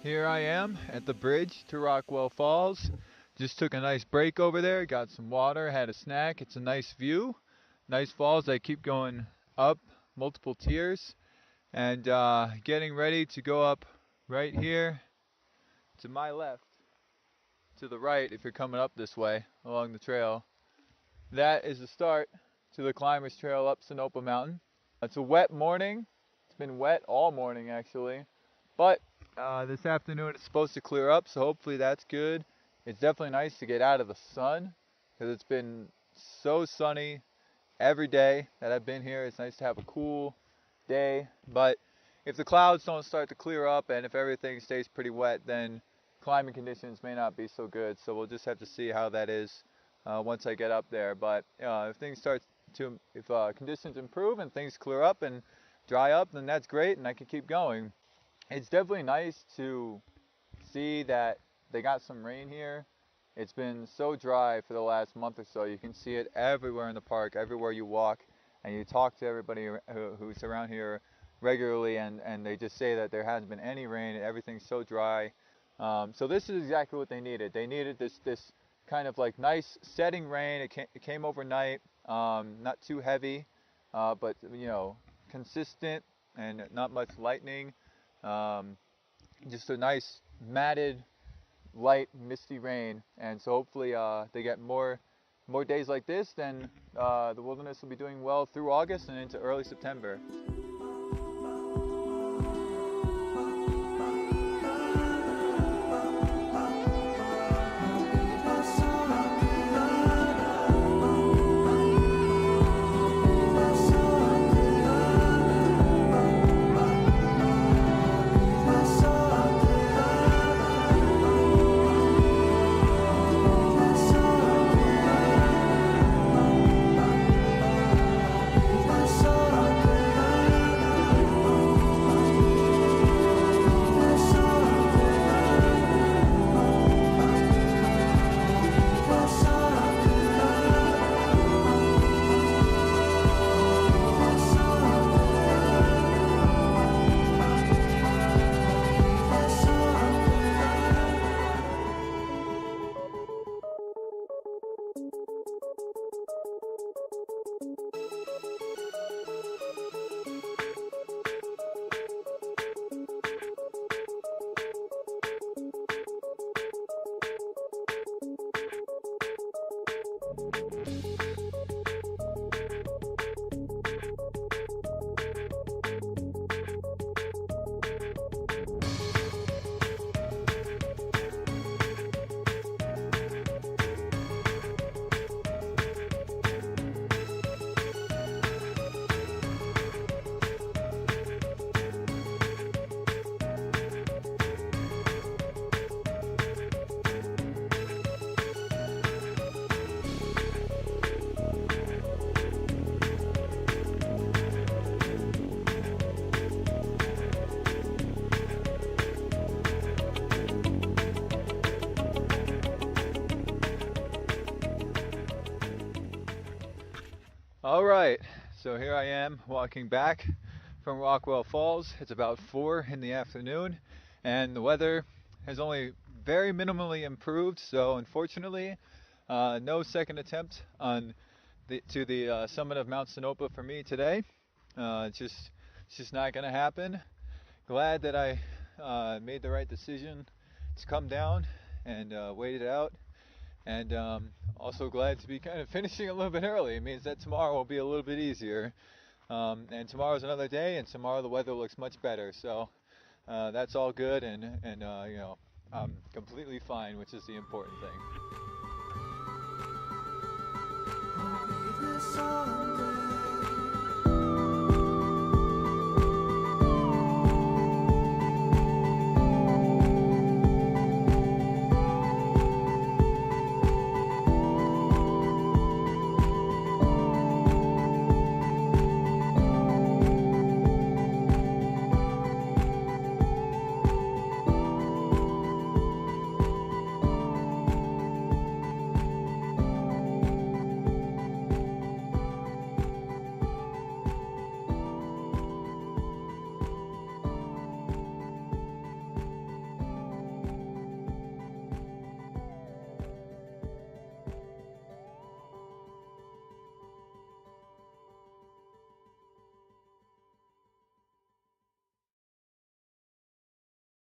Here I am at the bridge to Rockwell Falls. Just took a nice break over there, got some water, had a snack. It's a nice view, nice falls. I keep going up multiple tiers and getting ready to go up right here to my left, to the right if you're coming up this way along the trail. That is the start to the Climbers Trail up Sinopah Mountain. It's a wet morning. It's been wet all morning actually, but this afternoon it's supposed to clear up, so hopefully that's good. It's definitely nice to get out of the sun because it's been so sunny every day that I've been here. It's nice to have a cool day, but if the clouds don't start to clear up and if everything stays pretty wet, then climbing conditions may not be so good. So we'll just have to see how that is once I get up there. But if conditions improve and things clear up and dry up, then that's great and I can keep going. It's definitely nice to see that they got some rain here. It's been so dry for the last month or so. You can see it everywhere in the park, everywhere you walk, and you talk to everybody who's around here regularly, and they just say that there hasn't been any rain and everything's so dry. So this is exactly what they needed. They needed this kind of like nice setting rain. It came overnight, not too heavy, but consistent and not much lightning. Just a nice matted, light, misty rain, and so hopefully they get more days like this. Then the wilderness will be doing well through August and into early September. All right, so here I am walking back from Rockwell Falls. It's about 4 in the afternoon, and the weather has only very minimally improved. So unfortunately, no second attempt on the summit of Mount Sinopah for me today. It's just not going to happen. Glad that I made the right decision to come down and wait it out. And also glad to be kind of finishing a little bit early. It means that tomorrow will be a little bit easier. And tomorrow's another day, and tomorrow the weather looks much better. So that's all good, and I'm completely fine, which is the important thing.